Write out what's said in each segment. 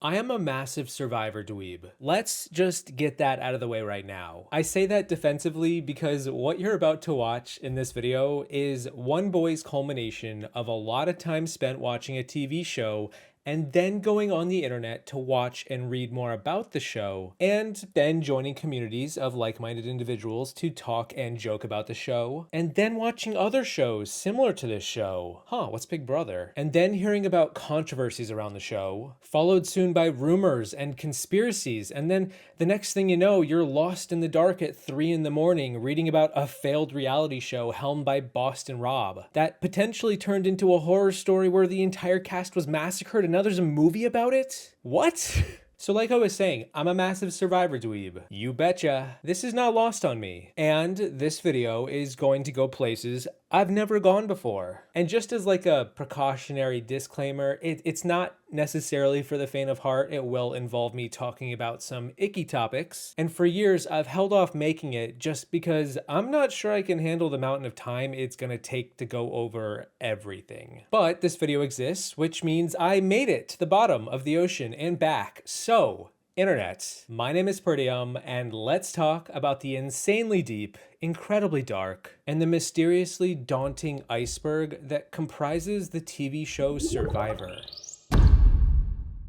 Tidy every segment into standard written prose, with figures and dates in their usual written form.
I am a massive Survivor dweeb. Let's just get that out of the way right now. I say that defensively because what you're about to watch in this video is one boy's culmination of a lot of time spent watching a TV show and then going on the internet to watch and read more about the show, and then joining communities of like-minded individuals to talk and joke about the show, and then watching other shows similar to this show. What's Big Brother? And then hearing about controversies around the show, followed soon by rumors and conspiracies, and then the next thing you know, you're lost in the dark at 3 in the morning reading about a failed reality show helmed by Boston Rob that potentially turned into a horror story where the entire cast was massacred and now there's a movie about it? What? So like I was saying, I'm a massive Survivor dweeb. You betcha. This is not lost on me. And this video is going to go places I've never gone before. And just as like a precautionary disclaimer, it's not necessarily for the faint of heart. It will involve me talking about some icky topics. And for years, I've held off making it just because I'm not sure I can handle the mountain of time it's gonna take to go over everything. But this video exists, which means I made it to the bottom of the ocean and back. So, Internet, my name is Peridiam, and let's talk about the insanely deep, incredibly dark, and the mysteriously daunting iceberg that comprises the TV show Survivor.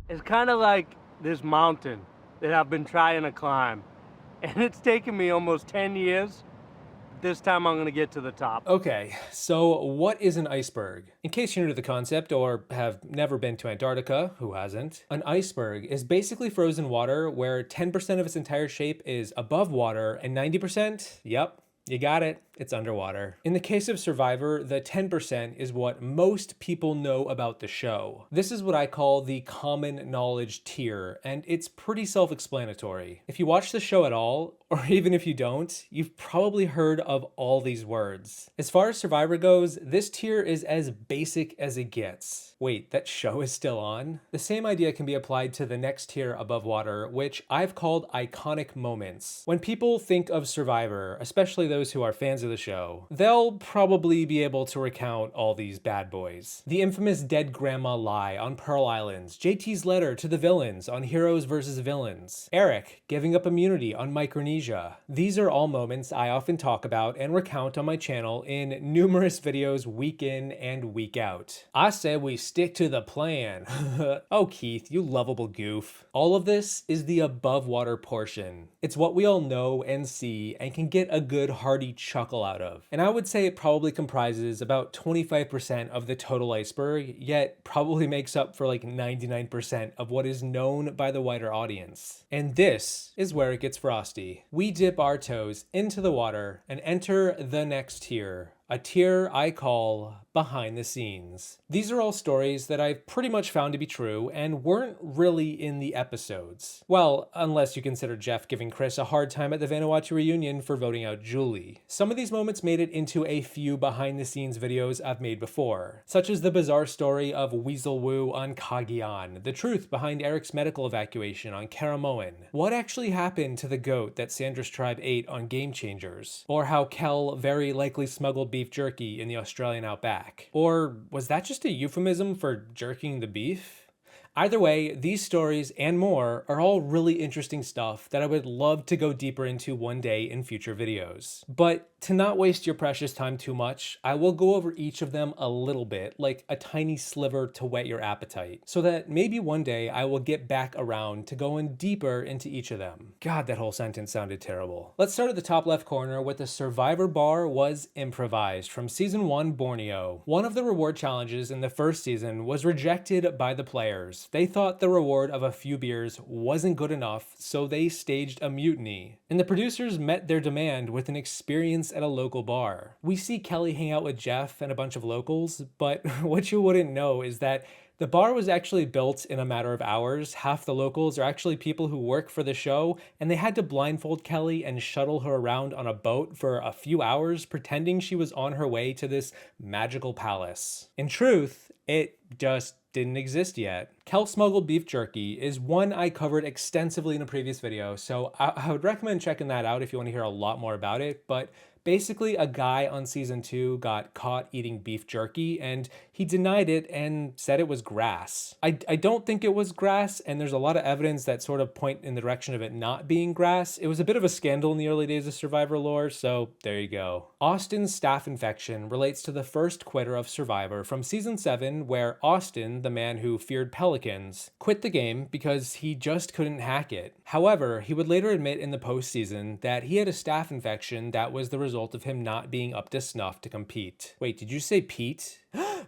It's kind of like this mountain that I've been trying to climb, and it's taken me almost 10 years. This time I'm gonna get to the top. Okay, so what is an iceberg? In case you're new to the concept or have never been to Antarctica, who hasn't? An iceberg is basically frozen water where 10% of its entire shape is above water and 90%, yep, you got it, it's underwater. In the case of Survivor, the 10% is what most people know about the show. This is what I call the common knowledge tier, and it's pretty self-explanatory. If you watch the show at all, or even if you don't, you've probably heard of all these words. As far as Survivor goes, this tier is as basic as it gets. Wait, that show is still on? The same idea can be applied to the next tier above water, which I've called iconic moments. When people think of Survivor, especially those who are fans of the show, they'll probably be able to recount all these bad boys. The infamous dead grandma lie on Pearl Islands, JT's letter to the villains on Heroes vs. Villains, Eric giving up immunity on Micronesia. These are all moments I often talk about and recount on my channel in numerous videos week in and week out. I said we stick to the plan. Oh Keith, you lovable goof. All of this is the above water portion. It's what we all know and see and can get a good hearty chuckle out of. And I would say it probably comprises about 25% of the total iceberg, yet probably makes up for like 99% of what is known by the wider audience. And this is where it gets frosty. We dip our toes into the water and enter the next tier. A tier I call behind the scenes. These are all stories that I've pretty much found to be true and weren't really in the episodes. Well, unless you consider Jeff giving Chris a hard time at the Vanuatu reunion for voting out Julie. Some of these moments made it into a few behind the scenes videos I've made before, such as the bizarre story of Weasel Wu on Cagayan, the truth behind Eric's medical evacuation on Caramoan, what actually happened to the goat that Sandra's tribe ate on Game Changers, or how Kel very likely smuggled beef jerky in the Australian outback. Or was that just a euphemism for jerking the beef? Either way, these stories and more are all really interesting stuff that I would love to go deeper into one day in future videos. But to not waste your precious time too much, I will go over each of them a little bit, like a tiny sliver to whet your appetite, so that maybe one day I will get back around to going deeper into each of them. God, that whole sentence sounded terrible. Let's start at the top left corner with the Survivor bar was improvised from season 1 Borneo. One of the reward challenges in the first season was rejected by the players. They thought the reward of a few beers wasn't good enough, so they staged a mutiny. And the producers met their demand with an experience at a local bar. We see Kelly hang out with Jeff and a bunch of locals, but what you wouldn't know is that the bar was actually built in a matter of hours. Half the locals are actually people who work for the show, and they had to blindfold Kelly and shuttle her around on a boat for a few hours, pretending she was on her way to this magical palace. In truth, it just didn't exist yet. Kel smuggled beef jerky is one I covered extensively in a previous video, so I would recommend checking that out if you want to hear a lot more about it, but Basically, a guy on season 2 got caught eating beef jerky and he denied it and said it was grass. I don't think it was grass, and there's a lot of evidence that sort of point in the direction of it not being grass. It was a bit of a scandal in the early days of Survivor lore, so there you go. Austin's staph infection relates to the first quitter of Survivor from season 7, where Austin, the man who feared pelicans, quit the game because he just couldn't hack it. However, he would later admit in the postseason that he had a staph infection that was the result of him not being up to snuff to compete. Wait, did you say Pete?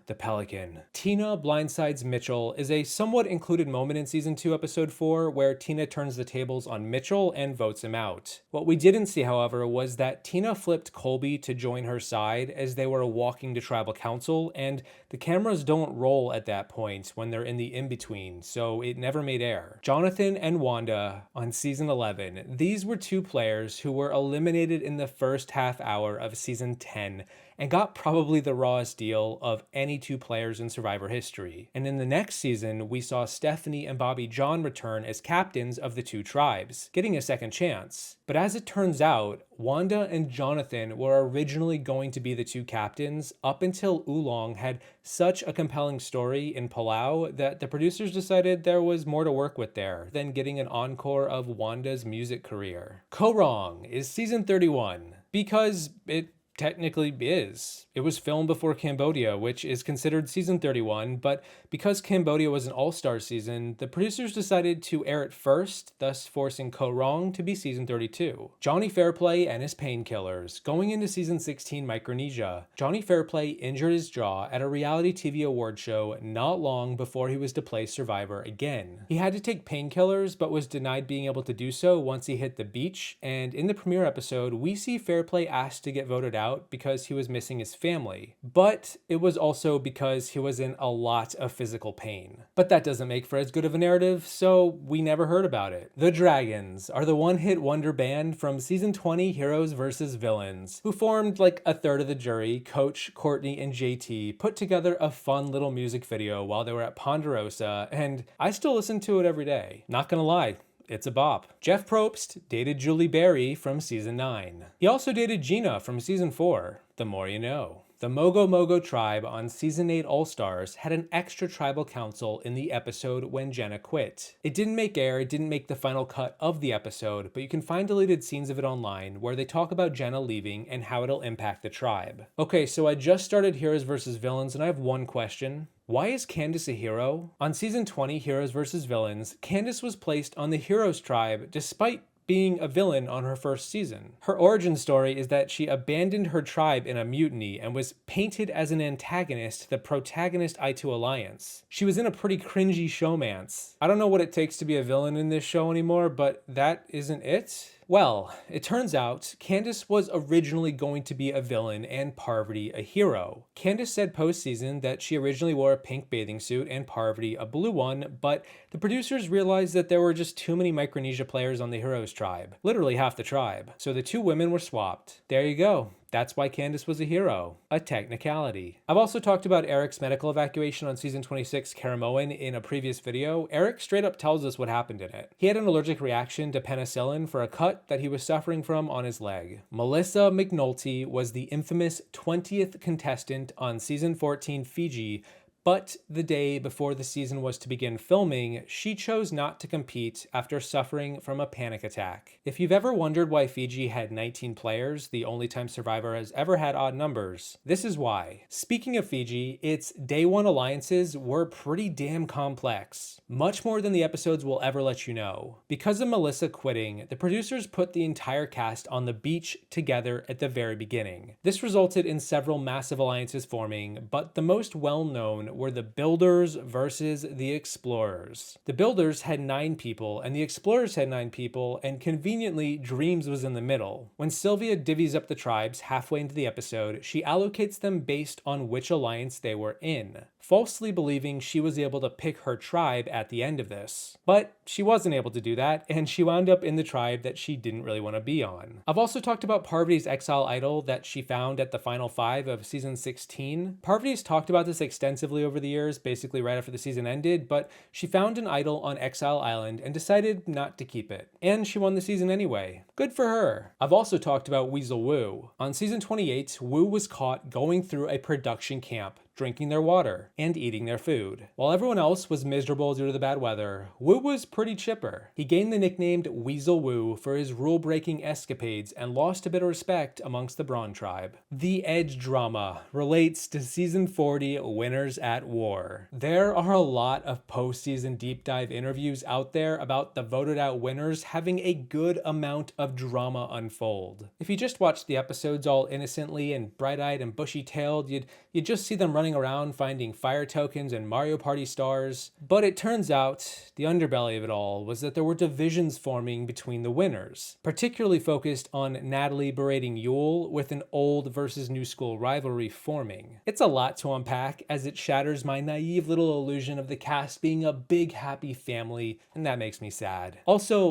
The Pelican. Tina blindsides Mitchell is a somewhat included moment in season 2, episode 4, where Tina turns the tables on Mitchell and votes him out. What we didn't see, however, was that Tina flipped Colby to join her side as they were walking to tribal council, and the cameras don't roll at that point when they're in the in-between, so it never made air. Jonathan and Wanda on season 11. These were two players who were eliminated in the first half hour of season 10 and got probably the rawest deal of any two players in Survivor history. And in the next season, we saw Stephanie and Bobby John return as captains of the two tribes, getting a second chance. But as it turns out, Wanda and Jonathan were originally going to be the two captains up until Oolong had such a compelling story in Palau that the producers decided there was more to work with there than getting an encore of Wanda's music career. Korong is season 31 because it technically is. It was filmed before Cambodia, which is considered season 31, but because Cambodia was an all-star season, the producers decided to air it first, thus forcing Korong to be season 32. Johnny Fairplay and his painkillers. Going into season 16 Micronesia, Johnny Fairplay injured his jaw at a reality TV award show not long before he was to play Survivor again. He had to take painkillers, but was denied being able to do so once he hit the beach, and in the premiere episode, we see Fairplay asked to get voted out because he was missing his family, but it was also because he was in a lot of physical pain. But that doesn't make for as good of a narrative, so we never heard about it. The Dragons are the one-hit wonder band from season 20 Heroes vs. Villains, who formed like a third of the jury. Coach, Courtney, and JT put together a fun little music video while they were at Ponderosa, and I still listen to it every day. Not gonna lie, it's a bop. Jeff Probst dated Julie Berry from season 9. He also dated Gina from season 4. The more you know. The Mogo Mogo tribe on season 8 All-Stars had an extra tribal council in the episode when Jenna quit. It didn't make air, it didn't make the final cut of the episode, but you can find deleted scenes of it online where they talk about Jenna leaving and how it'll impact the tribe. Okay, so I just started Heroes vs. Villains and I have one question. Why is Candace a hero? On season 20 Heroes vs. Villains, Candace was placed on the Heroes tribe despite being a villain on her first season. Her origin story is that she abandoned her tribe in a mutiny and was painted as an antagonist to the protagonist I2 Alliance. She was in a pretty cringy showmance. I don't know what it takes to be a villain in this show anymore, but that isn't it? Well, it turns out Candace was originally going to be a villain and Parvati a hero. Candace said post-season that she originally wore a pink bathing suit and Parvati a blue one, but the producers realized that there were just too many Micronesia players on the Heroes tribe. Literally half the tribe. So the two women were swapped. There you go. That's why Candace was a hero. A technicality. I've also talked about Eric's medical evacuation on season 26 Caramoan in a previous video. Eric straight up tells us what happened in it. He had an allergic reaction to penicillin for a cut that he was suffering from on his leg. Melissa McNulty was the infamous 20th contestant on season 14 Fiji, but the day before the season was to begin filming, she chose not to compete after suffering from a panic attack. If you've ever wondered why Fiji had 19 players, the only time Survivor has ever had odd numbers, this is why. Speaking of Fiji, its day one alliances were pretty damn complex. Much more than the episodes will ever let you know. Because of Melissa quitting, the producers put the entire cast on the beach together at the very beginning. This resulted in several massive alliances forming, but the most well-known were the Builders versus the Explorers. The Builders had 9 people, and the Explorers had 9 people, and conveniently, Dreams was in the middle. When Sylvia divvies up the tribes halfway into the episode, she allocates them based on which alliance they were in. falsely believing she was able to pick her tribe at the end of this. But she wasn't able to do that, and she wound up in the tribe that she didn't really want to be on. I've also talked about Parvati's exile idol that she found at the final 5 of season 16. Parvati's talked about this extensively over the years, basically right after the season ended, but she found an idol on Exile Island and decided not to keep it. And she won the season anyway. Good for her. I've also talked about Weasel Wu. On season 28, Wu was caught going through a production camp, drinking their water, and eating their food. While everyone else was miserable due to the bad weather, Wu was pretty chipper. He gained the nickname Weasel Wu for his rule-breaking escapades and lost a bit of respect amongst the Brawn tribe. The Edge drama relates to season 40 Winners at War. There are a lot of post-season deep dive interviews out there about the voted out winners having a good amount of drama unfold. If you just watched the episodes all innocently and bright-eyed and bushy-tailed, you'd just see them running around finding fire tokens and Mario Party stars. But it turns out the underbelly of it all was that there were divisions forming between the winners, particularly focused on Natalie berating Yule with an old versus new school rivalry forming. It's a lot to unpack as it shatters my naive little illusion of the cast being a big happy family, and that makes me sad. Also,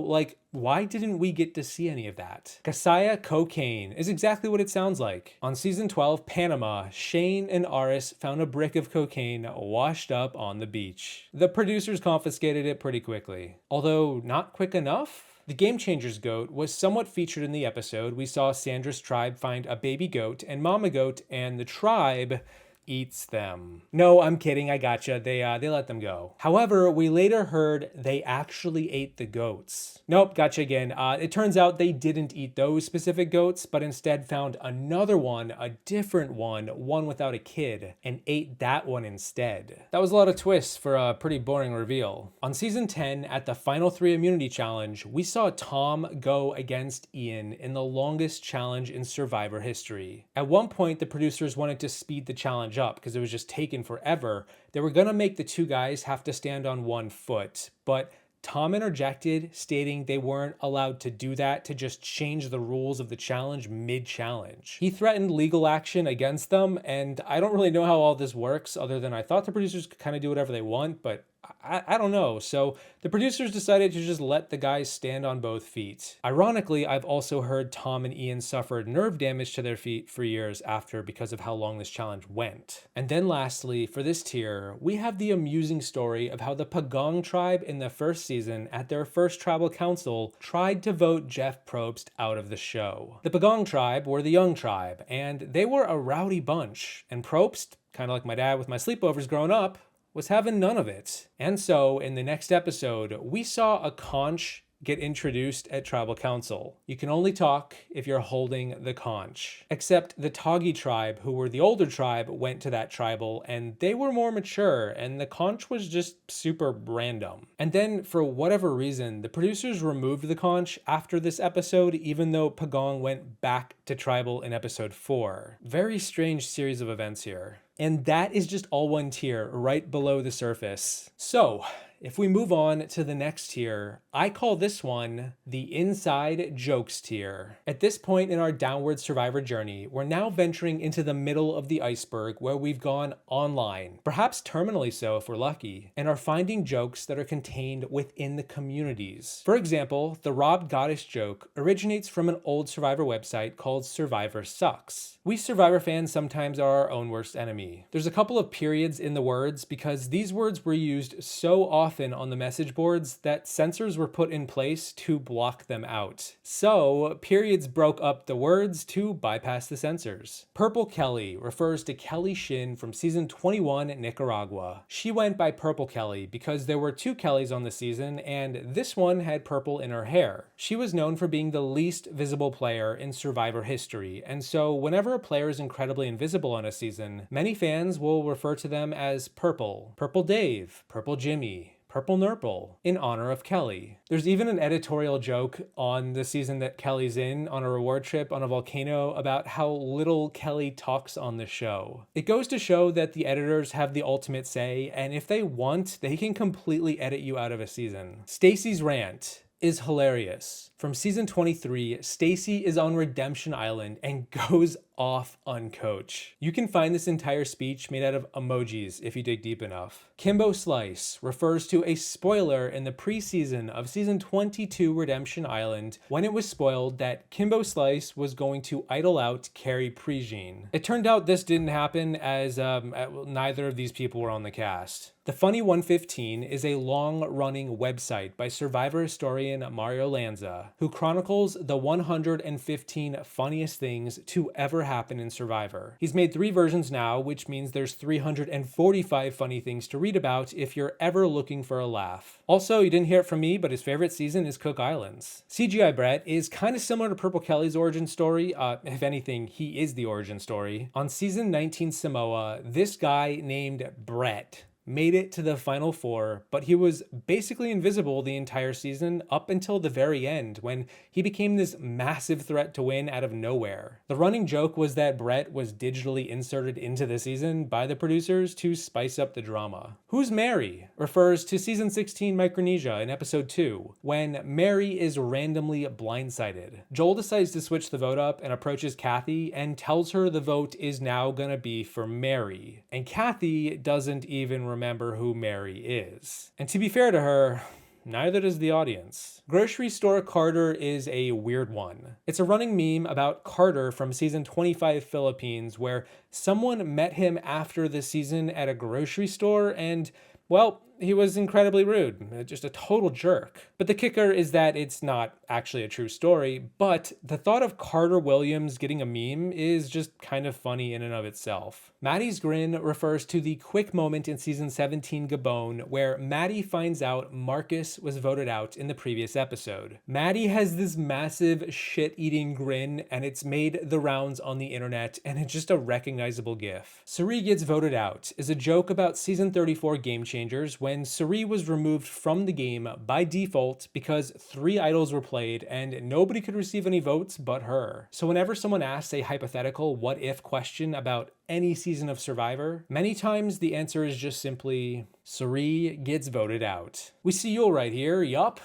why didn't we get to see any of that? Kasaya Cocaine is exactly what it sounds like. On season 12, Panama, Shane and Aris found a brick of cocaine washed up on the beach. The producers confiscated it pretty quickly. Although not quick enough? The Game Changers goat was somewhat featured in the episode. We saw Sandra's tribe find a baby goat and mama goat, and the tribe eats them. No, I'm kidding, I gotcha. They let them go. However, we later heard they actually ate the goats. Nope, gotcha again. It turns out they didn't eat those specific goats, but instead found another one, a different one without a kid, and ate that one instead. That was a lot of twists for a pretty boring reveal. On season 10, at the final 3 immunity challenge, we saw Tom go against Ian in the longest challenge in Survivor history. At one point, the producers wanted to speed the challenge up because it was just taking forever. They were gonna make the 2 guys have to stand on 1 foot, but Tom interjected, stating they weren't allowed to do that, to just change the rules of the challenge mid-challenge. He threatened legal action against them, and I don't really know how all this works, other than I thought the producers could kind of do whatever they want, but I don't know. So the producers decided to just let the guys stand on both feet. Ironically, I've also heard Tom and Ian suffered nerve damage to their feet for years after because of how long this challenge went. And then lastly, for this tier, we have the amusing story of how the Pagong tribe in the first season at their first tribal council tried to vote Jeff Probst out of the show. The Pagong tribe were the young tribe, and they were a rowdy bunch, and Probst, kind of like my dad with my sleepovers growing up, was having none of it. And so in the next episode, we saw a conch get introduced at tribal council. You can only talk if you're holding the conch. Except the Toggy tribe, who were the older tribe, went to that tribal, and they were more mature, and the conch was just super random. And then, for whatever reason, the producers removed the conch after this episode, even though Pagong went back to tribal in episode 4. Very strange series of events here. And that is just all one tier, right below the surface. So, if we move on to the next tier, I call this one the Inside Jokes tier. At this point in our downward Survivor journey, we're now venturing into the middle of the iceberg where we've gone online, perhaps terminally so if we're lucky, and are finding jokes that are contained within the communities. For example, the Robbed Goddess joke originates from an old Survivor website called Survivor Sucks. We Survivor fans sometimes are our own worst enemy. There's a couple of periods in the words because these words were used so often on the message boards that censors were put in place to block them out. So, periods broke up the words to bypass the censors. Purple Kelly refers to Kelly Shin from season 21 Nicaragua. She went by Purple Kelly because there were 2 Kellys on the season and this one had purple in her hair. She was known for being the least visible player in Survivor history, and so whenever a player is incredibly invisible on a season, many fans will refer to them as Purple, Purple Dave, Purple Jimmy, Purple Nurple, in honor of Kelly. There's even an editorial joke on the season that Kelly's in on a reward trip on a volcano about how little Kelly talks on the show. It goes to show that the editors have the ultimate say, and if they want, they can completely edit you out of a season. Stacy's rant is hilarious. From season 23, Stacy is on Redemption Island and goes off on Coach. You can find this entire speech made out of emojis if you dig deep enough. Kimbo Slice refers to a spoiler in the preseason of season 22 Redemption Island when it was spoiled that Kimbo Slice was going to idle out Carrie Prejean. It turned out this didn't happen as neither of these people were on the cast. The Funny 115 is a long-running website by Survivor historian Mario Lanza, who chronicles the 115 funniest things to ever happen in Survivor. He's made 3 versions now, which means there's 345 funny things to read about if you're ever looking for a laugh. Also, you didn't hear it from me, but his favorite season is Cook Islands. CGI Brett is kind of similar to Purple Kelly's origin story. If anything, he is the origin story. On season 19 Samoa, this guy named Brett made it to the final 4, but he was basically invisible the entire season up until the very end when he became this massive threat to win out of nowhere. The running joke was that Brett was digitally inserted into the season by the producers to spice up the drama. Who's Mary refers to season 16 Micronesia in episode 2, when Mary is randomly blindsided. Joel decides to switch the vote up and approaches Kathy and tells her the vote is now gonna be for Mary. And Kathy doesn't even remember who Mary is. And to be fair to her, neither does the audience. Grocery Store Carter is a weird one. It's a running meme about Carter from season 25 Philippines, where someone met him after the season at a grocery store and, well, he was incredibly rude, just a total jerk. But the kicker is that it's not actually a true story, but the thought of Carter Williams getting a meme is just kind of funny in and of itself. Maddie's grin refers to the quick moment in season 17 Gabon where Maddie finds out Marcus was voted out in the previous episode. Maddie has this massive shit-eating grin and it's made the rounds on the internet and it's just a recognizable gif. Suri gets voted out is a joke about season 34 Game Changers when Suri was removed from the game by default because 3 idols were played and nobody could receive any votes but her. So whenever someone asks a hypothetical what if question about any season of Survivor, many times the answer is just simply Suri gets voted out. We see Yul right here. Yup,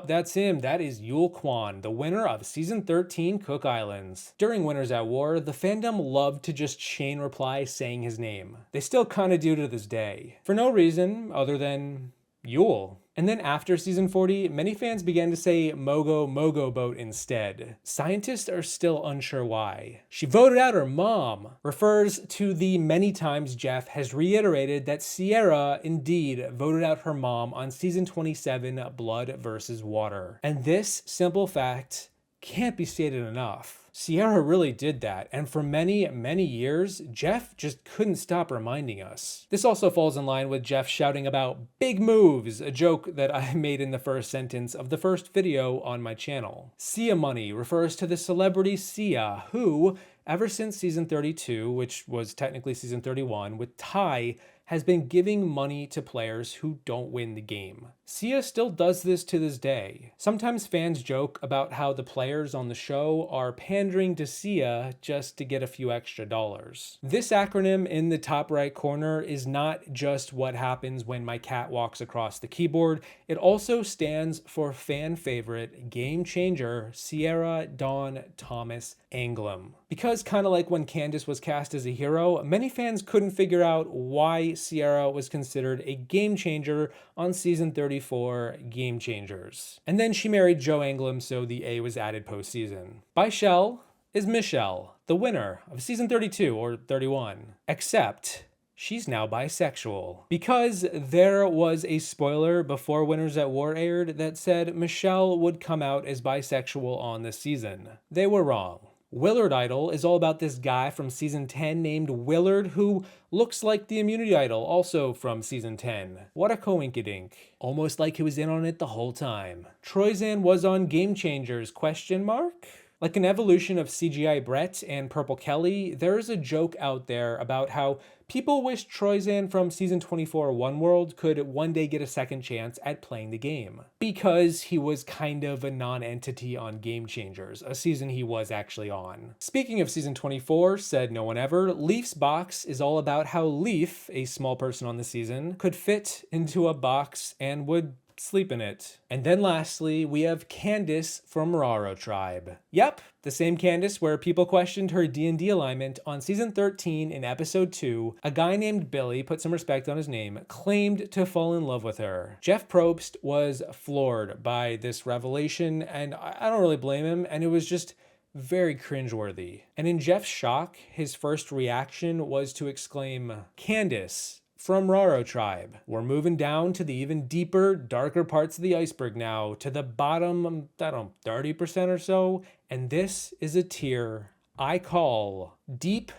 that's him. That is Yul Kwan, the winner of season 13 Cook Islands. During Winners at War, the fandom loved to just chain reply saying his name. They still kinda do to this day. For no reason other than Yul. And then after season 40, many fans began to say Mogo boat instead. Scientists are still unsure why. She voted out her mom refers to the many times Jeff has reiterated that Sierra indeed voted out her mom on season 27 Blood vs. Water. And this simple fact can't be stated enough. Sierra really did that, and for many, many years, Jeff just couldn't stop reminding us. This also falls in line with Jeff shouting about big moves, a joke that I made in the first sentence of the first video on my channel. Sia money refers to the celebrity Sia, who, ever since season 32, which was technically season 31, with Ty, has been giving money to players who don't win the game. Sia still does this to this day. Sometimes fans joke about how the players on the show are pandering to Sia just to get a few extra dollars. This acronym in the top right corner is not just what happens when my cat walks across the keyboard, it also stands for fan favorite, game changer, Sierra Dawn Thomas Anglem. Because kind of like when Candace was cast as a hero, many fans couldn't figure out why Sierra was considered a game changer on season 34 Game Changers. And then she married Joe Anglem, so the A was added postseason. Bishelle is Michelle, the winner of season 32 or 31. Except she's now bisexual. Because there was a spoiler before Winners at War aired that said Michelle would come out as bisexual on the season. They were wrong. Willard Idol is all about this guy from season 10 named Willard who looks like the Immunity Idol, also from season 10. What a coinkydink. Almost like he was in on it the whole time. Troyzan was on Game Changers, question mark? Like an evolution of CGI Brett and Purple Kelly, there's a joke out there about how people wish Troyzan from season 24 One World could one day get a second chance at playing the game. Because he was kind of a non-entity on Game Changers, a season he was actually on. Speaking of season 24, said no one ever, Leaf's box is all about how Leaf, a small person on the season, could fit into a box and would sleep in it. And then lastly, we have Candace from Raro Tribe. Yep, the same Candace where people questioned her D&D alignment on season 13 in episode 2. A guy named Billy, put some respect on his name, claimed to fall in love with her. Jeff Probst was floored by this revelation, and I don't really blame him, and it was just very cringeworthy. And in Jeff's shock, his first reaction was to exclaim, Candace from Raro Tribe. We're moving down to the even deeper, darker parts of the iceberg now, to the bottom, 30% or so. And this is a tier I call Deep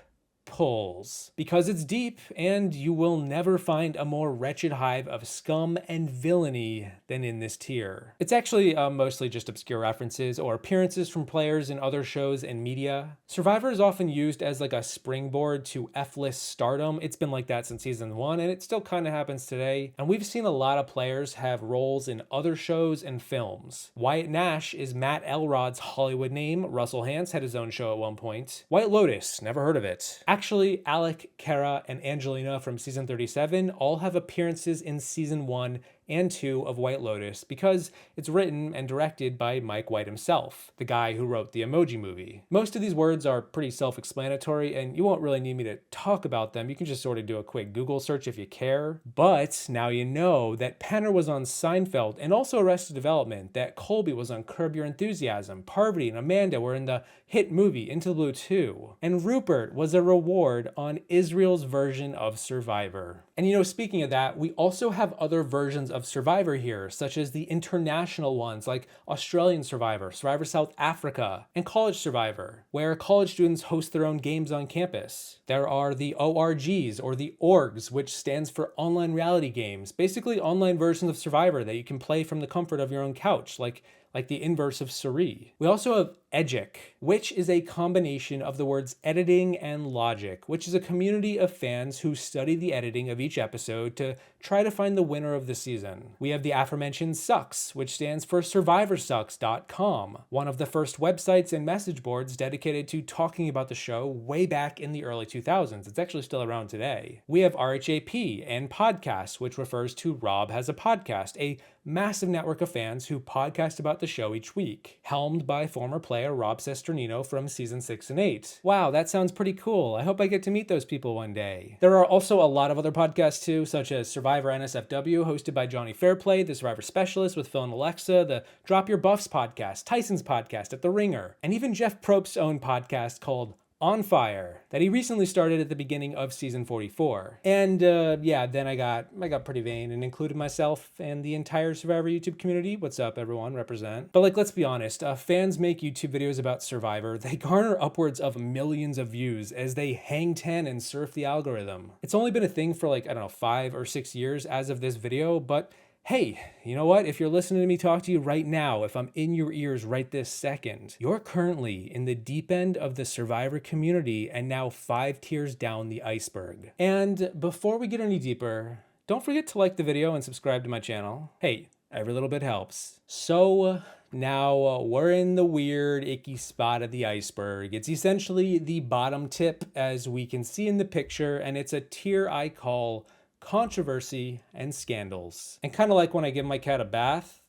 Pulls, because it's deep and you will never find a more wretched hive of scum and villainy than in this tier. It's actually mostly just obscure references or appearances from players in other shows and media. Survivor is often used as like a springboard to F-list stardom. It's been like that since season 1 and it still kind of happens today. And we've seen a lot of players have roles in other shows and films. Wyatt Nash is Matt Elrod's Hollywood name. Russell Hantz had his own show at one point. White Lotus, never heard of it. Actually, Alec, Kara, and Angelina from season 37 all have appearances in season 1 and 2 of White Lotus because it's written and directed by Mike White himself, the guy who wrote the Emoji Movie. Most of these words are pretty self-explanatory and you won't really need me to talk about them. You can just sort of do a quick Google search if you care. But now you know that Penner was on Seinfeld and also Arrested Development, that Colby was on Curb Your Enthusiasm, Parvati and Amanda were in the hit movie Into the Blue 2, and Rupert was a reward on Israel's version of Survivor. And you know, speaking of that, we also have other versions of Survivor here, such as the international ones like Australian Survivor, Survivor South Africa, and College Survivor, where college students host their own games on campus. There are the ORGs, or the orgs, which stands for online reality games, basically online versions of Survivor that you can play from the comfort of your own couch, like the inverse of Surrey. We also have Edgic, which is a combination of the words editing and logic, which is a community of fans who study the editing of each episode to try to find the winner of the season. We have the aforementioned Sucks, which stands for SurvivorSucks.com, one of the first websites and message boards dedicated to talking about the show way back in the early 2000s. It's actually still around today. We have RHAP and Podcasts, which refers to Rob Has a Podcast, a massive network of fans who podcast about the show each week, helmed by former player Rob Sesternino from season 6 and 8. Wow, that sounds pretty cool. I hope I get to meet those people one day. There are also a lot of other podcasts too, such as Survivor NSFW, hosted by Johnny Fairplay, the Survivor Specialist with Phil and Alexa, the Drop Your Buffs podcast, Tyson's podcast at The Ringer, and even Jeff Probst's own podcast called On Fire that he recently started at the beginning of season 44. And then I got pretty vain and included myself and the entire Survivor YouTube community. What's up, everyone? Represent. But let's be honest, fans make YouTube videos about Survivor. They garner upwards of millions of views as they hang 10 and surf the algorithm. It's only been a thing for 5 or 6 years as of this video, but hey, you know what? If you're listening to me talk to you right now, if I'm in your ears right this second, you're currently in the deep end of the Survivor community and now 5 tiers down the iceberg. And before we get any deeper, don't forget to like the video and subscribe to my channel. Hey, every little bit helps. So now we're in the weird, icky spot of the iceberg. It's essentially the bottom tip, as we can see in the picture, and it's a tier I call controversy and scandals. And kind of like when I give my cat a bath,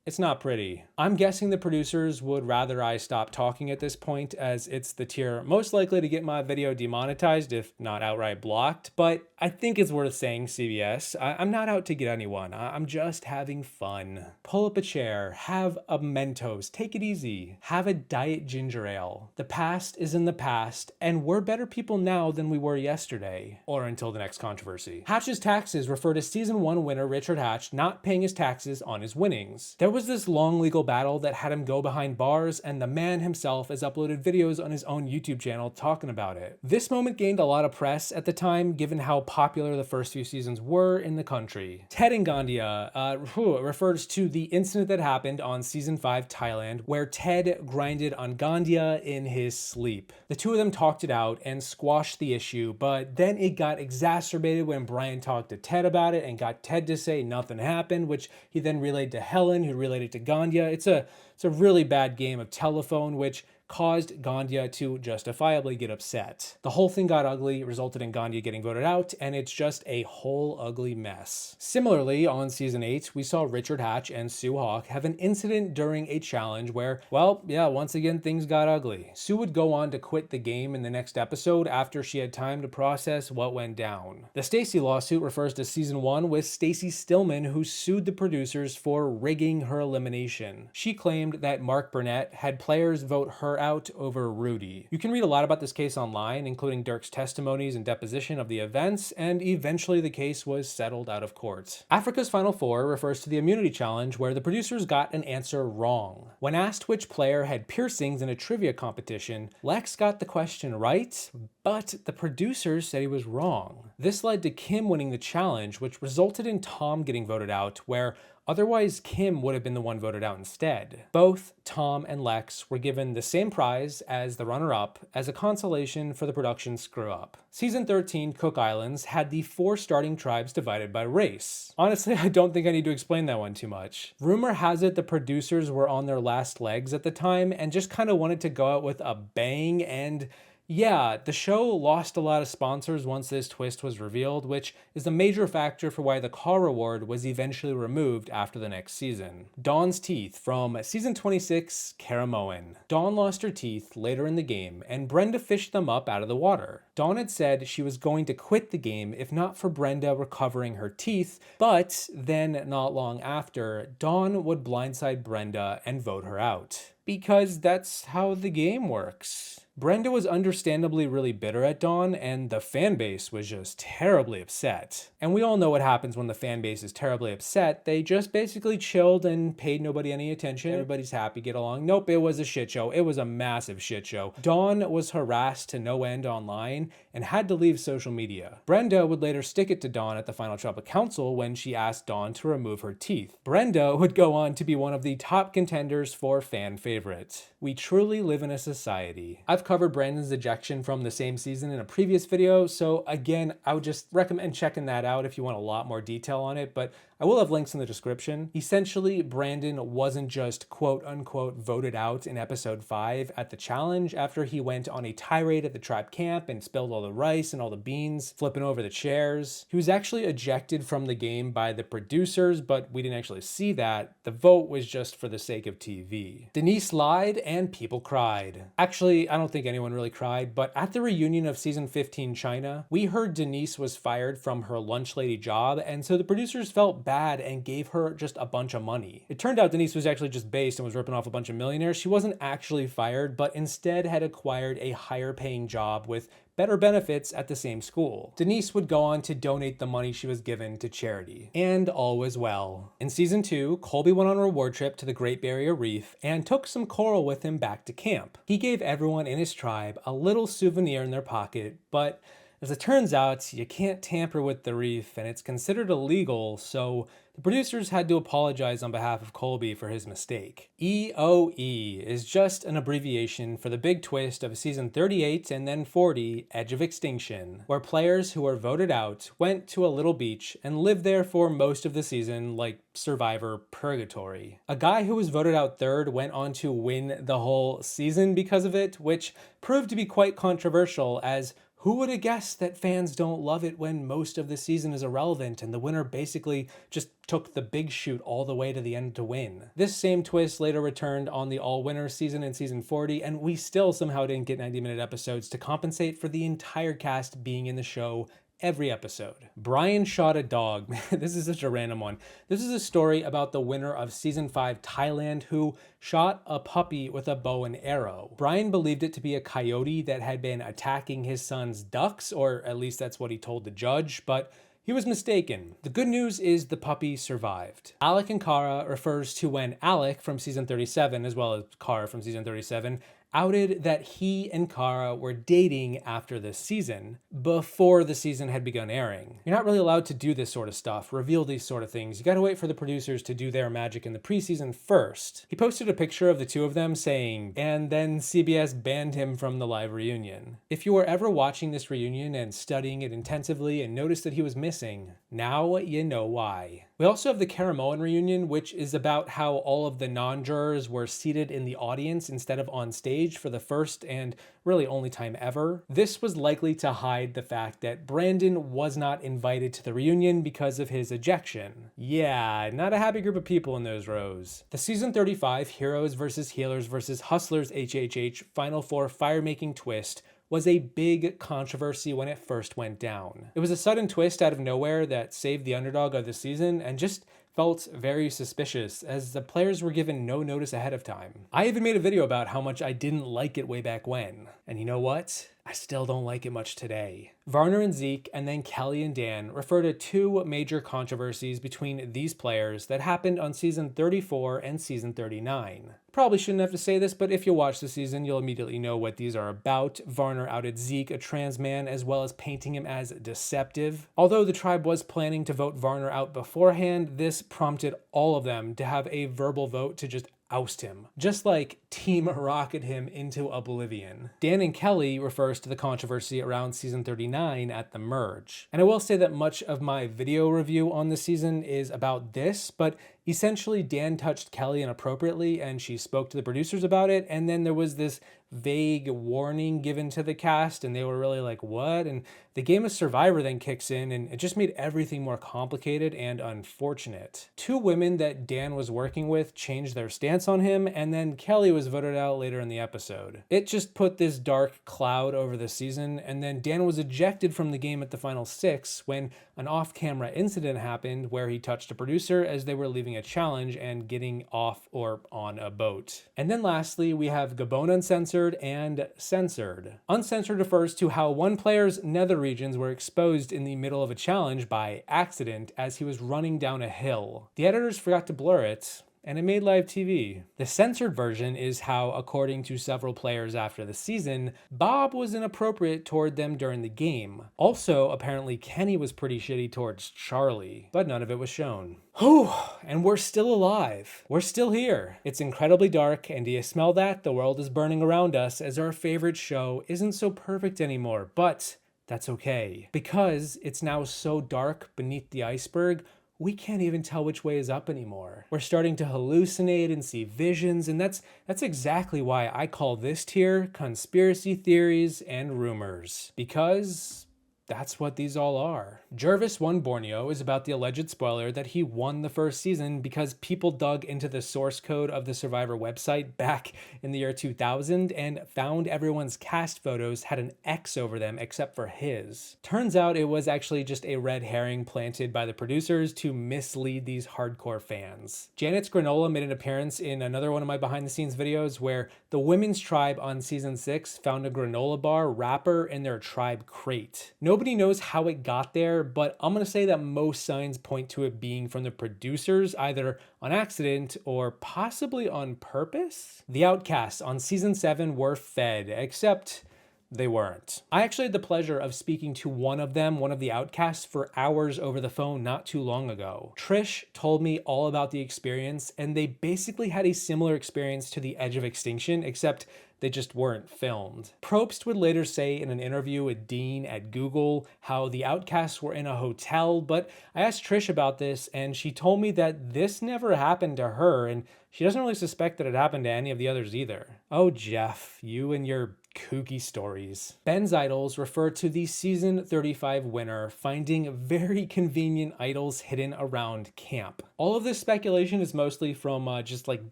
it's not pretty. I'm guessing the producers would rather I stop talking at this point, as it's the tier most likely to get my video demonetized, if not outright blocked. But I think it's worth saying, CBS, I'm not out to get anyone. I'm just having fun. Pull up a chair, have a Mentos, take it easy, have a diet ginger ale. The past is in the past, and we're better people now than we were yesterday, or until the next controversy. Hatch's taxes refer to season 1 winner Richard Hatch not paying his taxes on his winnings. There was this long legal battle that had him go behind bars, and the man himself has uploaded videos on his own YouTube channel talking about it. This moment gained a lot of press at the time, given how popular the first few seasons were in the country. Ted and Gandia refers to the incident that happened on season 5 Thailand, where Ted grinded on Gandia in his sleep. The two of them talked it out and squashed the issue, but then it got exacerbated when Brian talked to Ted about it and got Ted to say nothing happened, which he then relayed to Helen, who related to Gandia. It's a really bad game of telephone, which caused Gandia to justifiably get upset. The whole thing got ugly, resulted in Gandia getting voted out, and it's just a whole ugly mess. Similarly, on season 8, we saw Richard Hatch and Sue Hawk have an incident during a challenge where, well, yeah, once again things got ugly. Sue would go on to quit the game in the next episode after she had time to process what went down. The Stacy lawsuit refers to season 1 with Stacy Stillman, who sued the producers for rigging her elimination. She claimed that Mark Burnett had players vote her out over Rudy. You can read a lot about this case online, including Dirk's testimonies and deposition of the events, and eventually the case was settled out of court. Africa's Final Four refers to the immunity challenge where the producers got an answer wrong. When asked which player had piercings in a trivia competition, Lex got the question right, but the producers said he was wrong. This led to Kim winning the challenge, which resulted in Tom getting voted out, where otherwise Kim would have been the one voted out instead. Both Tom and Lex were given the same prize as the runner-up as a consolation for the production screw-up. Season 13, Cook Islands, had the 4 starting tribes divided by race. Honestly, I don't think I need to explain that one too much. Rumor has it the producers were on their last legs at the time and just kind of wanted to go out with a bang, and yeah, the show lost a lot of sponsors once this twist was revealed, which is a major factor for why the car reward was eventually removed after the next season. Dawn's teeth from season 26, Caramoan. Dawn lost her teeth later in the game, and Brenda fished them up out of the water. Dawn had said she was going to quit the game if not for Brenda recovering her teeth, but then not long after, Dawn would blindside Brenda and vote her out. Because that's how the game works. Brenda was understandably really bitter at Dawn, and the fan base was just terribly upset. And we all know what happens when the fan base is terribly upset. They just basically chilled and paid nobody any attention. Everybody's happy, get along. Nope, it was a shit show. It was a massive shit show. Dawn was harassed to no end online and had to leave social media. Brenda would later stick it to Dawn at the Final Tribal Council when she asked Dawn to remove her teeth. Brenda would go on to be one of the top contenders for fan favorite. We truly live in a society. I've covered Brandon's ejection from the same season in a previous video, so again, I would just recommend checking that out if you want a lot more detail on it, but I will have links in the description. Essentially, Brandon wasn't just quote unquote voted out in episode 5 at the challenge after he went on a tirade at the tribe camp and spilled all the rice and all the beans, flipping over the chairs. He was actually ejected from the game by the producers, but we didn't actually see that. The vote was just for the sake of TV. Denise lied and people cried. Actually, I don't think anyone really cried, but at the reunion of season 15 China, we heard Denise was fired from her lunch lady job, and so the producers felt bad and gave her just a bunch of money. It turned out Denise was actually just based and was ripping off a bunch of millionaires. She wasn't actually fired, but instead had acquired a higher paying job with better benefits at the same school. Denise would go on to donate the money she was given to charity. And all was well. In season 2, Colby went on a reward trip to the Great Barrier Reef and took some coral with him back to camp. He gave everyone in his tribe a little souvenir in their pocket, but as it turns out, you can't tamper with the reef and it's considered illegal, so the producers had to apologize on behalf of Colby for his mistake. EOE is just an abbreviation for the big twist of season 38 and then 40, Edge of Extinction, where players who were voted out went to a little beach and lived there for most of the season like Survivor Purgatory. A guy who was voted out third went on to win the whole season because of it, which proved to be quite controversial, as who would have guessed that fans don't love it when most of the season is irrelevant and the winner basically just took the big shoot all the way to the end to win? This same twist later returned on the all-winner season in season 40, and we still somehow didn't get 90-minute episodes to compensate for the entire cast being in the show every episode. Brian shot a dog. This is such a random one. This is a story about the winner of season 5 Thailand who shot a puppy with a bow and arrow. Brian believed it to be a coyote that had been attacking his son's ducks, or at least that's what he told the judge, but he was mistaken. The good news is the puppy survived. Alec and Kara refers to when Alec from season 37, as well as Kara from season 37, outed that he and Kara were dating after this season, before the season had begun airing. You're not really allowed to do this sort of stuff, reveal these sort of things. You gotta wait for the producers to do their magic in the preseason first. He posted a picture of the two of them saying, and then CBS banned him from the live reunion. If you were ever watching this reunion and studying it intensively and noticed that he was missing, now you know why. We also have the Caramoan reunion, which is about how all of the non-jurors were seated in the audience instead of on stage for the first and really only time ever. This was likely to hide the fact that Brandon was not invited to the reunion because of his ejection. Yeah, not a happy group of people in those rows. The season 35 Heroes vs. Healers vs. Hustlers HHH Final Four fire-making twist was a big controversy when it first went down. It was a sudden twist out of nowhere that saved the underdog of the season and just felt very suspicious, as the players were given no notice ahead of time. I even made a video about how much I didn't like it way back when. And you know what? I still don't like it much today. Varner and Zeke, and then Kelly and Dan, refer to two major controversies between these players that happened on season 34 and season 39. Probably shouldn't have to say this, but if you watch the season, you'll immediately know what these are about. Varner outed Zeke, a trans man, as well as painting him as deceptive. Although the tribe was planning to vote Varner out beforehand, this prompted all of them to have a verbal vote to just oust him, just like Team Rocket him into oblivion. Dan and Kelly refers to the controversy around season 39 at the merge. And I will say that much of my video review on the season is about this, but essentially Dan touched Kelly inappropriately and she spoke to the producers about it, and then there was this vague warning given to the cast and they were really like, what? And the game of Survivor then kicks in and it just made everything more complicated and unfortunate. Two women that Dan was working with changed their stance on him, and then Kelly was voted out later in the episode. It just put this dark cloud over the season, and then Dan was ejected from the game at the final 6 when an off-camera incident happened where he touched a producer as they were leaving a challenge and getting off or on a boat. And then lastly, we have Gabon Uncensored and Censored. Uncensored refers to how one player's nether regions were exposed in the middle of a challenge by accident as he was running down a hill. The editors forgot to blur it, and it made live TV. The censored version is how, according to several players after the season, Bob was inappropriate toward them during the game. Also, apparently Kenny was pretty shitty towards Charlie, but none of it was shown. Whew, and we're still alive. We're still here. It's incredibly dark, and do you smell that? The world is burning around us as our favorite show isn't so perfect anymore, but that's okay. Because it's now so dark beneath the iceberg, we can't even tell which way is up anymore. We're starting to hallucinate and see visions, and that's exactly why I call this tier conspiracy theories and rumors. Because that's what these all are. Jervis Won Borneo is about the alleged spoiler that he won the first season because people dug into the source code of the Survivor website back in the year 2000 and found everyone's cast photos had an X over them except for his. Turns out it was actually just a red herring planted by the producers to mislead these hardcore fans. Janet's Granola made an appearance in another one of my behind the scenes videos where the women's tribe on season 6 found a granola bar wrapper in their tribe crate. Nobody knows how it got there, but I'm gonna say that most signs point to it being from the producers, either on accident or possibly on purpose. The outcasts on season 7 were fed, except they weren't. I actually had the pleasure of speaking to one of them, one of the outcasts, for hours over the phone not too long ago. Trish told me all about the experience, and they basically had a similar experience to the Edge of Extinction, except they just weren't filmed. Probst would later say in an interview with Dean at Google how the outcasts were in a hotel, but I asked Trish about this and she told me that this never happened to her and she doesn't really suspect that it happened to any of the others either. Oh, Jeff, you and your kooky stories. Ben's idols refer to the season 35 winner finding very convenient idols hidden around camp. All of this speculation is mostly from just like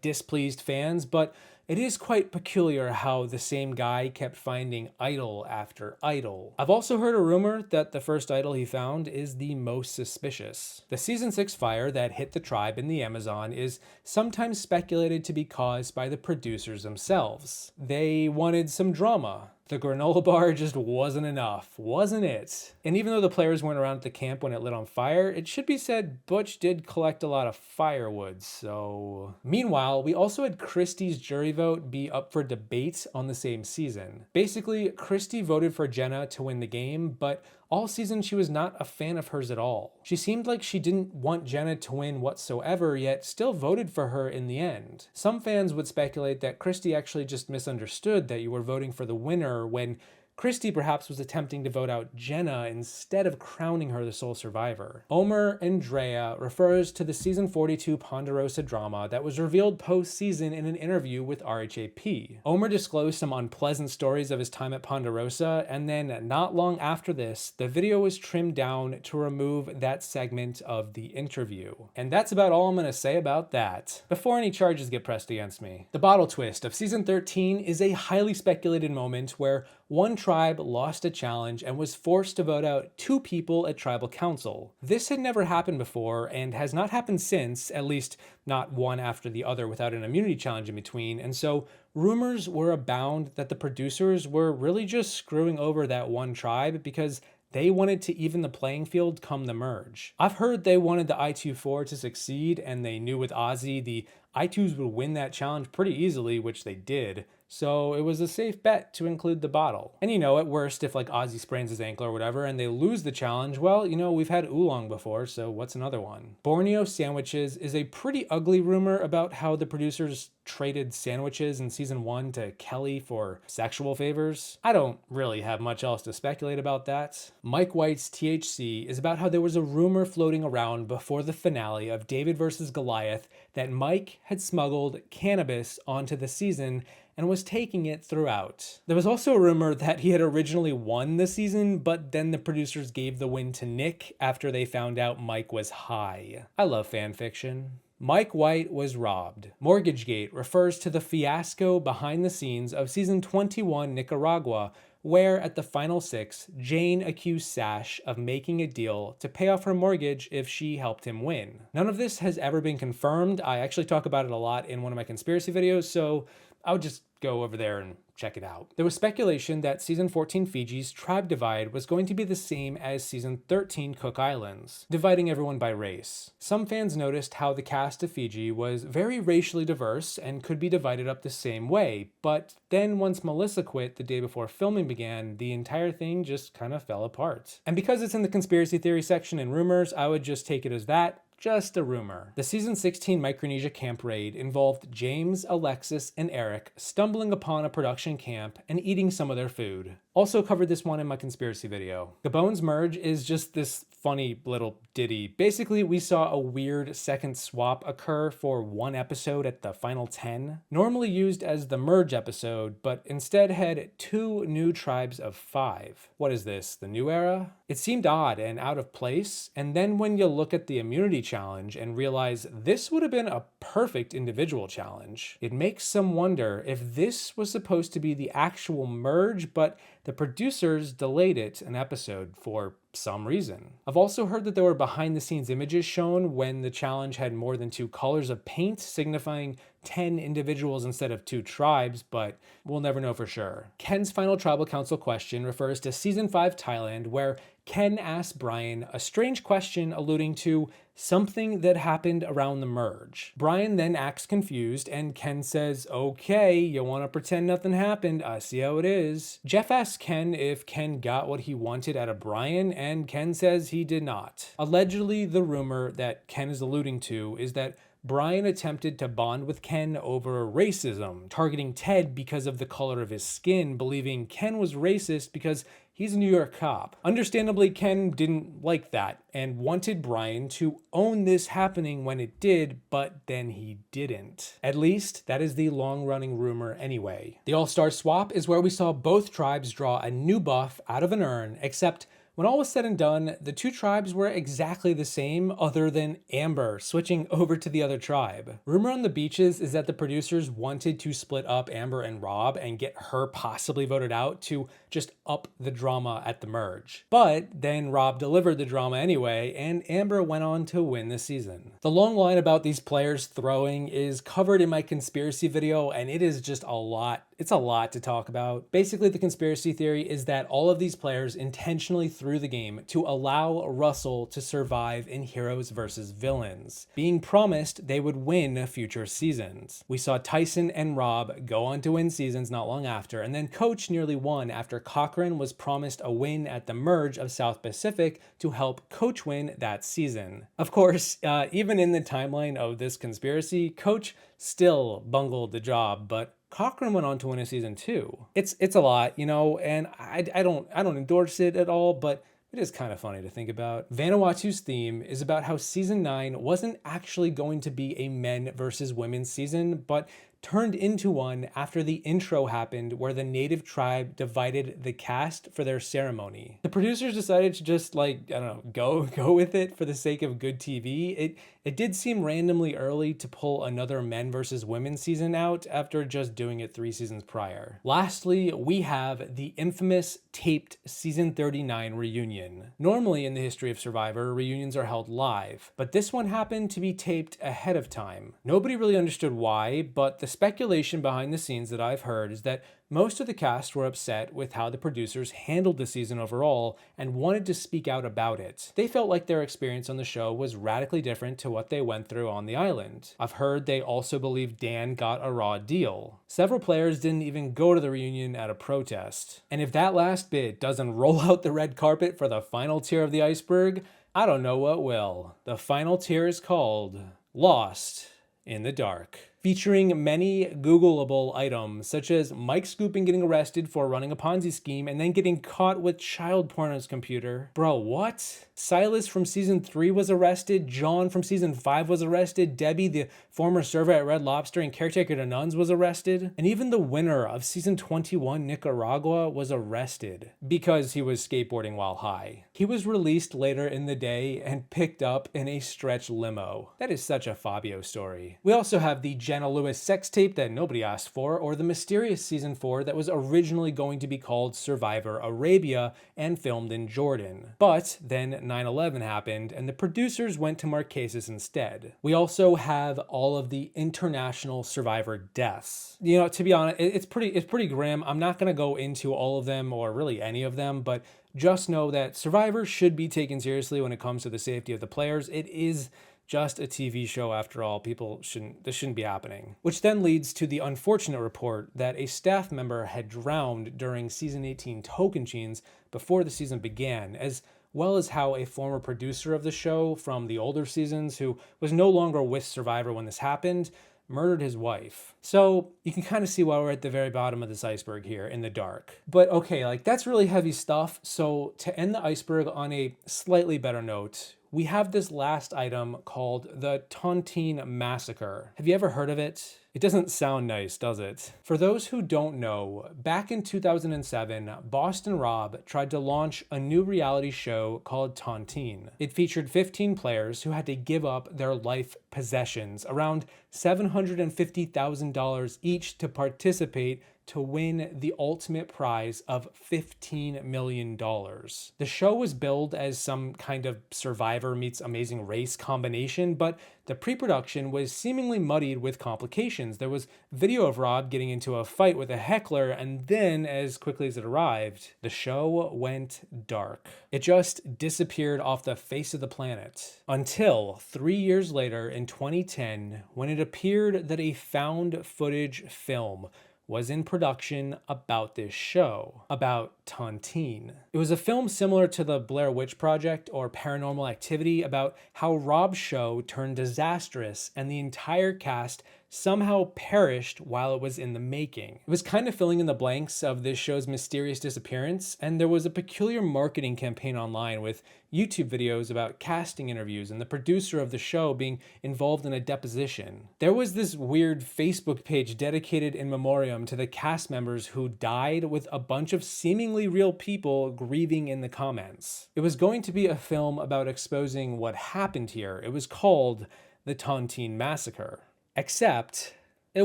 displeased fans, but it is quite peculiar how the same guy kept finding idol after idol. I've also heard a rumor that the first idol he found is the most suspicious. The season 6 fire that hit the tribe in the Amazon is sometimes speculated to be caused by the producers themselves. They wanted some drama. The granola bar just wasn't enough, wasn't it? And even though the players weren't around at the camp when it lit on fire, it should be said Butch did collect a lot of firewood, so... Meanwhile, we also had Christy's jury vote be up for debate on the same season. Basically, Christy voted for Jenna to win the game, but all season she was not a fan of hers at all. She seemed like she didn't want Jenna to win whatsoever, yet still voted for her in the end. Some fans would speculate that Christy actually just misunderstood that you were voting for the winner when Christy perhaps was attempting to vote out Jenna instead of crowning her the sole survivor. Omer Andrea refers to the season 42 Ponderosa drama that was revealed post-season in an interview with RHAP. Omer disclosed some unpleasant stories of his time at Ponderosa, and then not long after this, the video was trimmed down to remove that segment of the interview. And that's about all I'm going to say about that, before any charges get pressed against me. The bottle twist of season 13 is a highly speculated moment where one tribe lost a challenge and was forced to vote out 2 people at tribal council. This had never happened before and has not happened since, at least not one after the other without an immunity challenge in between, and so rumors were abound that the producers were really just screwing over that one tribe because they wanted to even the playing field come the merge. I've heard they wanted the I-2-4 to succeed, and they knew with Ozzy the I-2s would win that challenge pretty easily, which they did. So it was a safe bet to include the bottle. And at worst, if like Ozzy sprains his ankle or whatever and they lose the challenge, well, we've had oolong before, so what's another one? Borneo sandwiches is a pretty ugly rumor about how the producers traded sandwiches in season 1 to Kelly for sexual favors. I don't really have much else to speculate about that. Mike White's THC is about how there was a rumor floating around before the finale of David versus Goliath that Mike had smuggled cannabis onto the season and was taking it throughout. There was also a rumor that he had originally won the season, but then the producers gave the win to Nick after they found out Mike was high. I love fan fiction. Mike White was robbed. Mortgagegate refers to the fiasco behind the scenes of season 21 Nicaragua, where at the final 6, Jane accused Sash of making a deal to pay off her mortgage if she helped him win. None of this has ever been confirmed. I actually talk about it a lot in one of my conspiracy videos, so I would just go over there and check it out. There was speculation that season 14 Fiji's tribe divide was going to be the same as season 13 Cook Islands, dividing everyone by race. Some fans noticed how the cast of Fiji was very racially diverse and could be divided up the same way, but then once Melissa quit the day before filming began, the entire thing just kind of fell apart. And because it's in the conspiracy theory section and rumors, I would just take it as that. Just a rumor. The season 16 Micronesia camp raid involved James, Alexis, and Eric stumbling upon a production camp and eating some of their food. Also covered this one in my conspiracy video. Gabon's merge is just this funny little ditty. Basically, we saw a weird second swap occur for one episode at the final 10, normally used as the merge episode, but instead had 2 new tribes of 5. What is this, the new era? It seemed odd and out of place, and then when you look at the immunity challenge and realize this would have been a perfect individual challenge, it makes some wonder if this was supposed to be the actual merge, but the producers delayed it an episode for some reason. I've also heard that there were behind the scenes images shown when the challenge had more than 2 colors of paint, signifying 10 individuals instead of 2 tribes, but we'll never know for sure. Ken's final tribal council question refers to season 5 Thailand, where Ken asks Brian a strange question alluding to something that happened around the merge. Brian then acts confused, and Ken says, "Okay, you want to pretend nothing happened? I see how it is." Jeff asks Ken if Ken got what he wanted out of Brian, and Ken says he did not. Allegedly, the rumor that Ken is alluding to is that Brian attempted to bond with Ken over racism, targeting Ted because of the color of his skin, believing Ken was racist because he's a New York cop. Understandably, Ken didn't like that and wanted Brian to own this happening when it did, but then he didn't. At least, that is the long-running rumor anyway. The All-Star Swap is where we saw both tribes draw a new buff out of an urn, except when all was said and done, the 2 tribes were exactly the same, other than Amber switching over to the other tribe. Rumor on the beaches is that the producers wanted to split up Amber and Rob and get her possibly voted out to just up the drama at the merge. But then Rob delivered the drama anyway, and Amber went on to win the season. The long line about these players throwing is covered in my conspiracy video, and it is just a lot. It's a lot to talk about. Basically, the conspiracy theory is that all of these players intentionally threw the game to allow Russell to survive in Heroes versus Villains, being promised they would win future seasons. We saw Tyson and Rob go on to win seasons not long after, and then Coach nearly won after Cochran was promised a win at the merge of South Pacific to help Coach win that season. Of course, even in the timeline of this conspiracy, Coach still bungled the job, but Cochran went on to win a season 2. It's a lot, you know, and I don't endorse it at all, but it is kind of funny to think about. Vanuatu's theme is about how season 9 wasn't actually going to be a men versus women season, but turned into one after the intro happened where the native tribe divided the cast for their ceremony. The producers decided to just like, I don't know, go with it for the sake of good TV. It did seem randomly early to pull another men versus women season out after just doing it 3 seasons prior. Lastly, we have the infamous taped season 39 reunion. Normally in the history of Survivor, reunions are held live, but this one happened to be taped ahead of time. Nobody really understood why, but the speculation behind the scenes that I've heard is that most of the cast were upset with how the producers handled the season overall and wanted to speak out about it. They felt like their experience on the show was radically different to what they went through on the island. I've heard they also believe Dan got a raw deal. Several players didn't even go to the reunion out of protest. And if that last bit doesn't roll out the red carpet for the final tier of the iceberg, I don't know what will. The final tier is called Lost in the Dark, featuring many Googleable items, such as Mike Scooping getting arrested for running a Ponzi scheme and then getting caught with child porn on his computer. Bro, what? Silas from season 3 was arrested, John from season 5 was arrested, Debbie, the former server at Red Lobster and caretaker to nuns, was arrested, and even the winner of season 21, Nicaragua, was arrested because he was skateboarding while high. He was released later in the day and picked up in a stretch limo. That is such a Fabio story. We also have the Jenna Lewis sex tape that nobody asked for, or the mysterious season 4 that was originally going to be called Survivor Arabia and filmed in Jordan. But then 9/11 happened and the producers went to Marquesas instead. We also have all of the international Survivor deaths. You know, to be honest, it's pretty grim. I'm not gonna go into all of them or really any of them, but just know that Survivor should be taken seriously when it comes to the safety of the players. It is just a TV show after all. This shouldn't be happening. Which then leads to the unfortunate report that a staff member had drowned during season 18 Tocantins before the season began, as well as how a former producer of the show from the older seasons, who was no longer with Survivor when this happened, murdered his wife. So you can kind of see why we're at the very bottom of this iceberg here in the dark. But okay, like that's really heavy stuff. So to end the iceberg on a slightly better note, we have this last item called the Tontine Massacre. Have you ever heard of it? It doesn't sound nice, does it? For those who don't know, back in 2007, Boston Rob tried to launch a new reality show called Tontine. It featured 15 players who had to give up their life possessions, around $750,000 each, to participate to win the ultimate prize of $15 million. The show was billed as some kind of Survivor meets Amazing Race combination, but the pre-production was seemingly muddied with complications. There was video of Rob getting into a fight with a heckler, and then, as quickly as it arrived, the show went dark. It just disappeared off the face of the planet. Until 3 years later, in 2010, when it appeared that a found footage film was in production about this show, about Tontine. It was a film similar to the Blair Witch Project or Paranormal Activity, about how Rob's show turned disastrous and the entire cast somehow perished while it was in the making. It was kind of filling in the blanks of this show's mysterious disappearance, and there was a peculiar marketing campaign online with YouTube videos about casting interviews and the producer of the show being involved in a deposition. There was this weird Facebook page dedicated in memoriam to the cast members who died, with a bunch of seemingly real people grieving in the comments. It was going to be a film about exposing what happened here. It was called the Tontine Massacre. Except it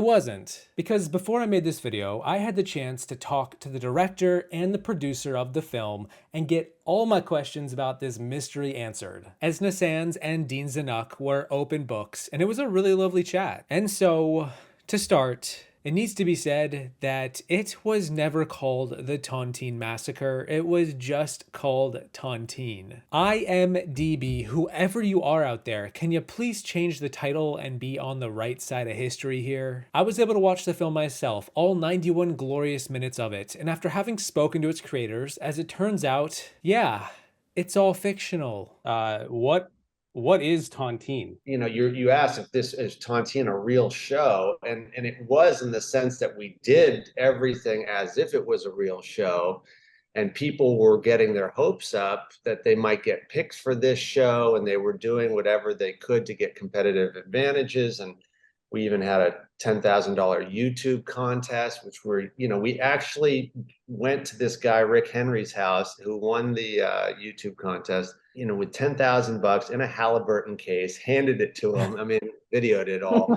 wasn't. Because before I made this video, I had the chance to talk to the director and the producer of the film and get all my questions about this mystery answered. Esna Sands and Dean Zanuck were open books, and it was a really lovely chat. And so, to start, it needs to be said that it was never called the Tontine Massacre. It was just called Tontine. IMDb, whoever you are out there, can you please change the title and be on the right side of history here? I was able to watch the film myself, all 91 glorious minutes of it, and after having spoken to its creators, as it turns out, yeah, it's all fictional. What is Tontine? You asked if this is Tontine a real show, and it was, in the sense that we did everything as if it was a real show, and people were getting their hopes up that they might get picked for this show, and they were doing whatever they could to get competitive advantages. And we even had a $10,000 YouTube contest, which we actually went to this guy Rick Henry's house, who won the YouTube contest, with 10,000 bucks in a Halliburton case, handed it to him. I mean, videoed it all.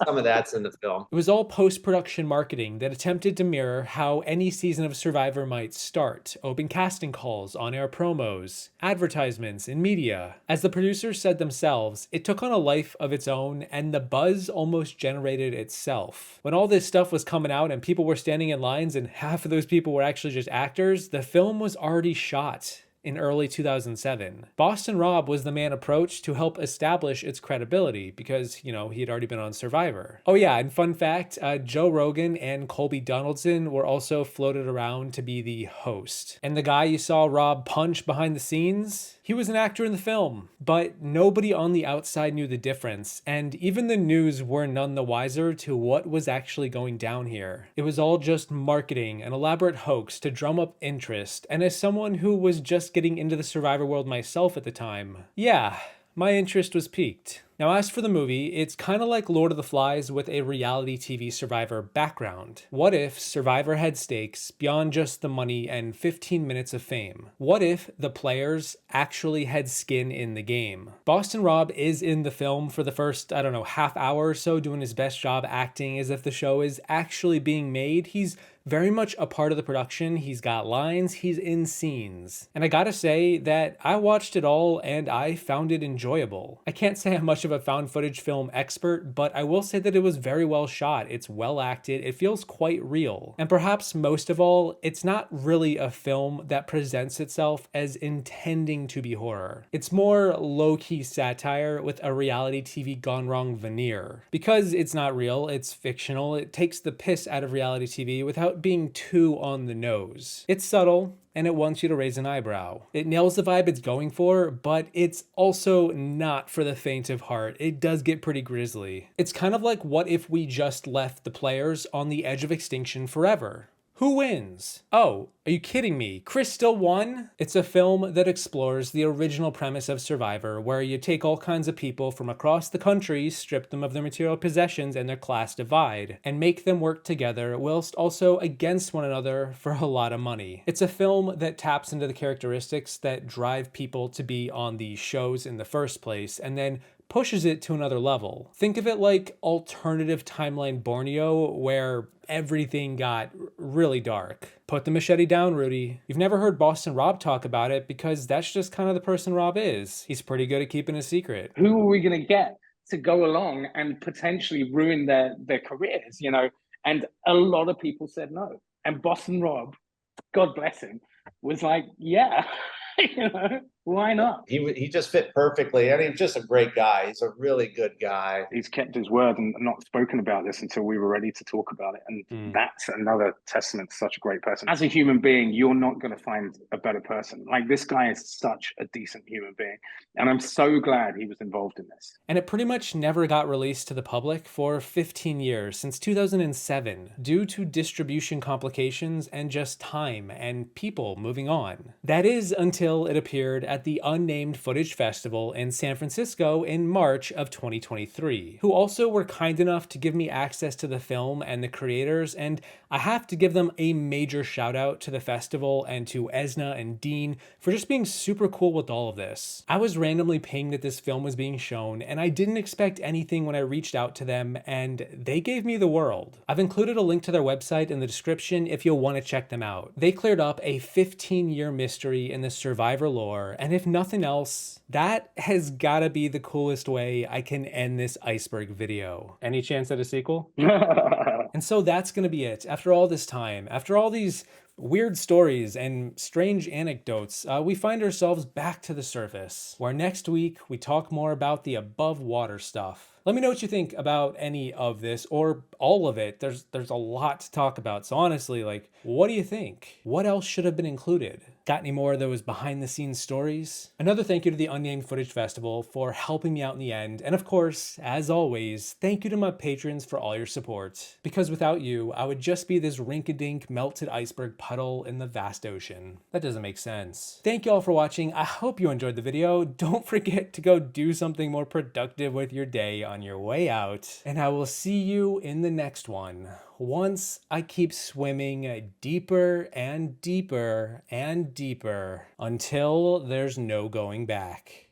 Some of that's in the film. It was all post-production marketing that attempted to mirror how any season of Survivor might start. Open casting calls, on-air promos, advertisements, and media. As the producers said themselves, it took on a life of its own, and the buzz almost generated itself. When all this stuff was coming out and people were standing in lines and half of those people were actually just actors, the film was already shot in early 2007. Boston Rob was the man approached to help establish its credibility because, he had already been on Survivor. Oh yeah, and fun fact, Joe Rogan and Colby Donaldson were also floated around to be the host. And the guy you saw Rob punch behind the scenes, he was an actor in the film, but nobody on the outside knew the difference, and even the news were none the wiser to what was actually going down here. It was all just marketing, an elaborate hoax to drum up interest, and as someone who was just getting into the Survivor world myself at the time, yeah, my interest was piqued. Now, as for the movie, it's kind of like Lord of the Flies with a reality TV Survivor background. What if Survivor had stakes beyond just the money and 15 minutes of fame? What if the players actually had skin in the game? Boston Rob is in the film for the first, half hour or so, doing his best job acting as if the show is actually being made. He's very much a part of the production. He's got lines, he's in scenes. And I gotta say that I watched it all and I found it enjoyable. I can't say I'm much of a found footage film expert, but I will say that it was very well shot. It's well acted, it feels quite real. And perhaps most of all, it's not really a film that presents itself as intending to be horror. It's more low-key satire with a reality TV gone wrong veneer. Because it's not real, it's fictional, it takes the piss out of reality TV without being too on the nose. It's subtle, and it wants you to raise an eyebrow. It nails the vibe it's going for, but it's also not for the faint of heart. It does get pretty grisly. It's kind of like, what if we just left the players on the edge of extinction forever? Who wins? Oh, are you kidding me? Chris still won? It's a film that explores the original premise of Survivor, where you take all kinds of people from across the country, strip them of their material possessions and their class divide, and make them work together whilst also against one another for a lot of money. It's a film that taps into the characteristics that drive people to be on these shows in the first place, and then pushes it to another level. Think of it like alternative timeline Borneo, where everything got really dark. Put the machete down, Rudy. You've never heard Boston Rob talk about it because that's just kind of the person Rob is. He's pretty good at keeping a secret. Who are we going to get to go along and potentially ruin their careers, And a lot of people said no. And Boston Rob, God bless him, was like, yeah, why not? He just fit perfectly, and he's just a great guy. He's a really good guy. He's kept his word and not spoken about this until we were ready to talk about it. And that's another testament to such a great person. As a human being, you're not going to find a better person. Like, this guy is such a decent human being. And I'm so glad he was involved in this. And it pretty much never got released to the public for 15 years, since 2007, due to distribution complications and just time and people moving on. That is until it appeared at the Unnamed Footage Festival in San Francisco in March of 2023, who also were kind enough to give me access to the film and the creators, and I have to give them a major shout out to the festival and to Esna and Dean for just being super cool with all of this. I was randomly pinged that this film was being shown, and I didn't expect anything when I reached out to them, and they gave me the world. I've included a link to their website in the description if you'll want to check them out. They cleared up a 15-year mystery in the Survivor lore, and if nothing else, that has gotta be the coolest way I can end this Iceberg video. Any chance at a sequel? And so that's gonna be it. After all this time, after all these weird stories and strange anecdotes, we find ourselves back to the surface, where next week we talk more about the above water stuff. Let me know what you think about any of this or all of it. There's a lot to talk about. So honestly, like, what do you think? What else should have been included? Got any more of those behind the scenes stories? Another thank you to the Unnamed Footage Festival for helping me out in the end. And of course, as always, thank you to my patrons for all your support. Because without you, I would just be this rink-a-dink melted iceberg puddle in the vast ocean. That doesn't make sense. Thank you all for watching. I hope you enjoyed the video. Don't forget to go do something more productive with your day on your way out. And I will see you in the next one. Once I keep swimming deeper and deeper and deeper until there's no going back.